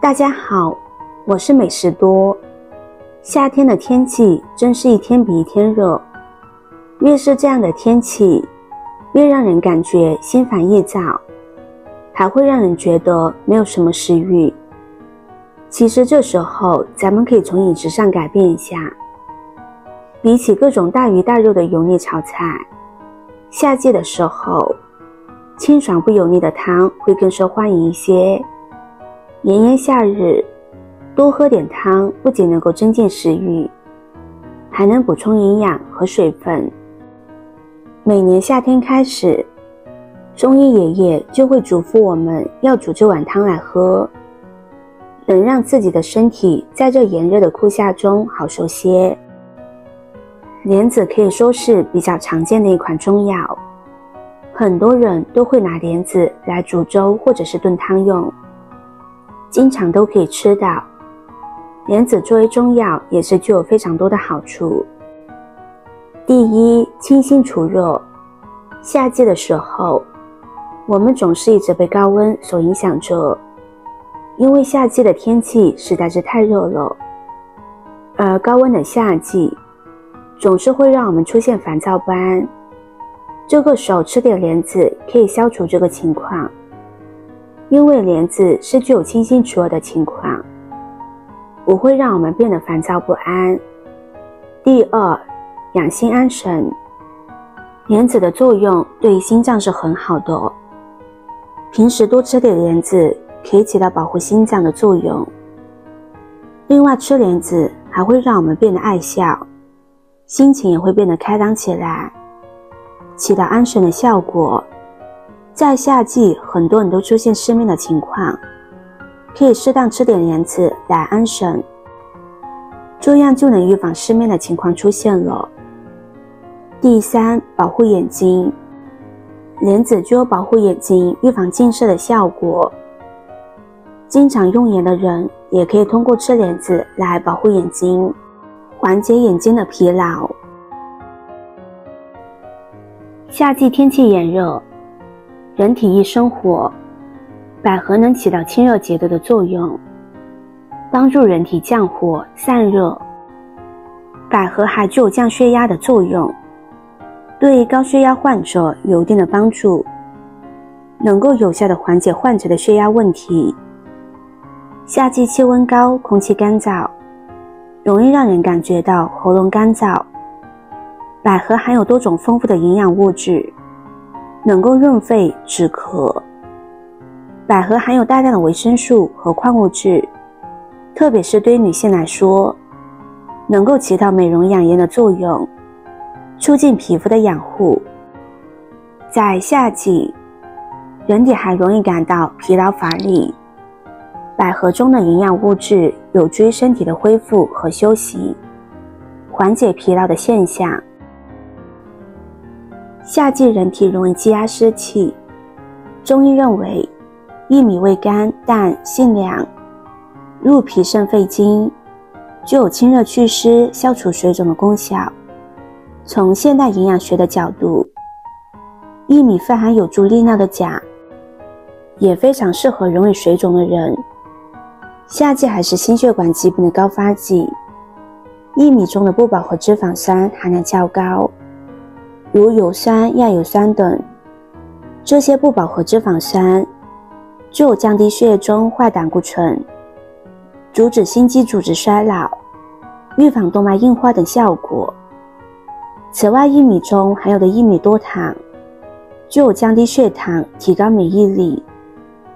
大家好，我是美食多。夏天的天气真是一天比一天热，越是这样的天气，越让人感觉心烦意躁，还会让人觉得没有什么食欲。其实这时候咱们可以从饮食上改变一下，比起各种大鱼大肉的油腻炒菜，夏季的时候清爽不油腻的汤会更受欢迎一些。炎炎夏日，多喝点汤不仅能够增进食欲，还能补充营养和水分。每年夏天开始，中医爷爷就会嘱咐我们要煮这碗汤来喝，能让自己的身体在这炎热的酷夏中好受些。莲子可以说是比较常见的一款中药，很多人都会拿莲子来煮粥或者是炖汤用，经常都可以吃到。莲子作为中药也是具有非常多的好处。第一，清心除热。夏季的时候，我们总是一直被高温所影响着，因为夏季的天气实在是太热了，而高温的夏季总是会让我们出现烦躁不安，这个时候吃点莲子可以消除这个情况，因为莲子是具有清心除热的情况，不会让我们变得烦躁不安。第二，养心安神。莲子的作用对于心脏是很好的，平时多吃点莲子可以起到保护心脏的作用。另外，吃莲子还会让我们变得爱笑，心情也会变得开朗起来，起到安神的效果。在夏季，很多人都出现失眠的情况，可以适当吃点莲子来安神，这样就能预防失眠的情况出现了。第三，保护眼睛。莲子具有保护眼睛、预防近视的效果。经常用眼的人也可以通过吃莲子来保护眼睛，缓解眼睛的疲劳。夏季天气炎热，人体易生火，百合能起到清热解毒的作用，帮助人体降火散热。百合还具有降血压的作用，对高血压患者有一定的帮助，能够有效地缓解患者的血压问题。夏季气温高，空气干燥，容易让人感觉到喉咙干燥。百合含有多种丰富的营养物质，能够润肺止咳。百合含有大量的维生素和矿物质，特别是对于女性来说，能够起到美容养颜的作用，促进皮肤的养护。在夏季，人体还容易感到疲劳乏力，百合中的营养物质有助于身体的恢复和休息，缓解疲劳的现象。夏季人体容易积压湿气，中医认为薏米味甘淡性凉，入脾肾肺经，具有清热祛湿、消除水肿的功效。从现代营养学的角度，薏米富含有助利尿的钾，也非常适合容易水肿的人。夏季还是心血管疾病的高发季，薏米中的不饱和脂肪酸含量较高，如油酸、亚油酸等。这些不饱和脂肪酸具有降低血液中坏胆固醇、阻止心肌组织衰老、预防动脉硬化等效果。此外，薏米中含有的薏米多糖具有降低血糖、提高免疫力、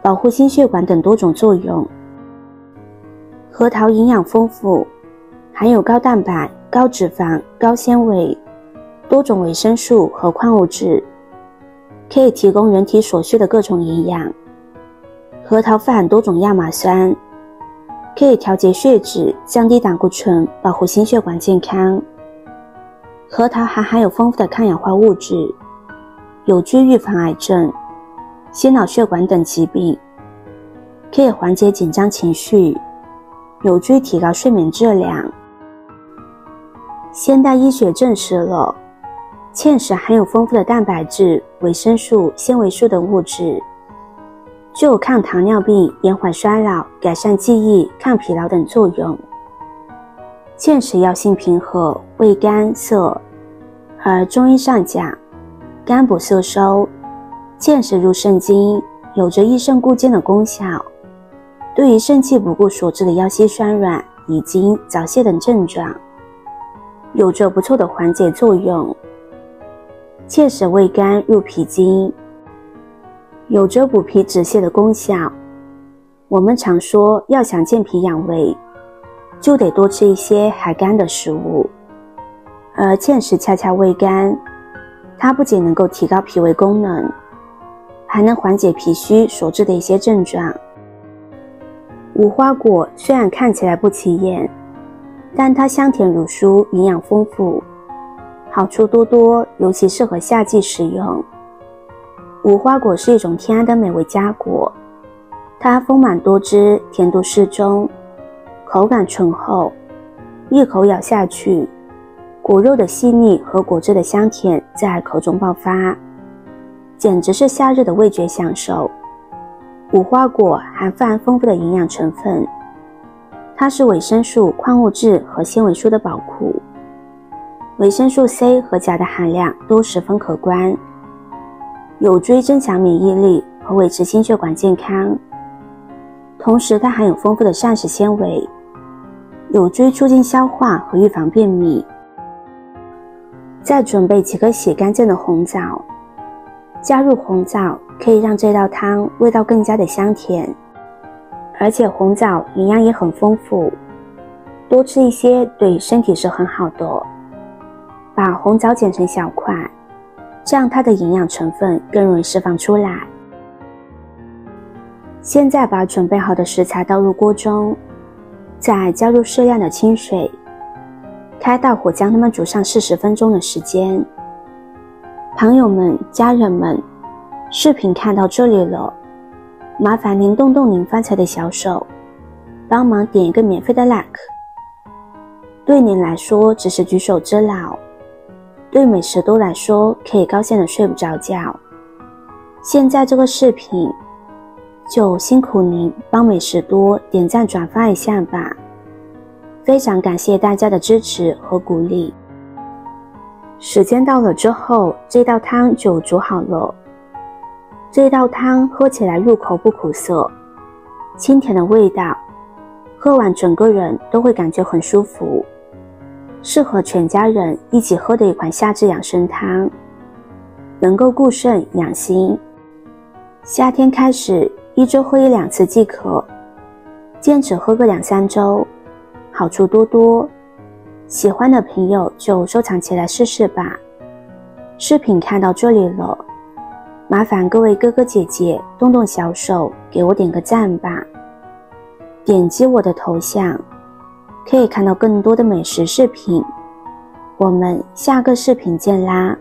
保护心血管等多种作用。核桃营养丰富，含有高蛋白、高脂肪、高纤维、多种维生素和矿物质，可以提供人体所需的各种营养。核桃富含多种亚麻酸，可以调节血脂、降低胆固醇，保护心血管健康。核桃还含有丰富的抗氧化物质，有助预防癌症、心脑血管等疾病，可以缓解紧张情绪，有助于提高睡眠质量。现代医学证实了，芡实含有丰富的蛋白质、维生素、纤维素等物质，具有抗糖尿病、延缓衰老、改善记忆、抗疲劳等作用。芡实药性平和，味甘涩，而中医上讲，甘补涩收，芡实入肾经，有着益肾固健的功效，对于肾气不固所致的腰膝酸软、遗精、早泄等症状，有着不错的缓解作用。芡实味甘入脾经，有着补脾止泻的功效。我们常说要想健脾养胃，就得多吃一些海甘的食物，而芡实恰恰味甘，它不仅能够提高脾胃功能，还能缓解脾虚所致的一些症状。无花果虽然看起来不起眼，但它香甜如酥，营养丰富，好处多多，尤其适合夏季食用。无花果是一种天然的美味佳果，它丰满多汁，甜度适中，口感醇厚，一口咬下去，果肉的细腻和果汁的香甜在口中爆发，简直是夏日的味觉享受。无花果含泛丰富的营养成分，它是维生素、矿物质和纤维素的宝库，维生素 C 和钾的含量都十分可观，有助于增强免疫力和维持心血管健康。同时它含有丰富的膳食纤维，有助于促进消化和预防便秘。再准备几颗洗干净的红枣，加入红枣可以让这道汤味道更加的香甜，而且红枣营养也很丰富，多吃一些对身体是很好的。把红枣剪成小块，这样它的营养成分更容易释放出来。现在把准备好的食材倒入锅中，再加入适量的清水，开大火将它们煮上40分钟的时间。朋友们、家人们，视频看到这里了，麻烦您动动您发财的小手，帮忙点一个免费的 like。 对您来说只是举手之劳，对美食多来说可以高兴的睡不着觉。现在这个视频就辛苦您帮美食多点赞转发一下吧，非常感谢大家的支持和鼓励。时间到了之后，这道汤就煮好了。这道汤喝起来入口不苦涩，清甜的味道，喝完整个人都会感觉很舒服，适合全家人一起喝的一款夏至养生汤，能够固肾养心。夏天开始1周喝1-2次即可，坚持喝个2-3周，好处多多。喜欢的朋友就收藏起来试试吧。视频看到这里了，麻烦各位哥哥姐姐动动小手给我点个赞吧。点击我的头像，可以看到更多的美食视频。我们下个视频见啦！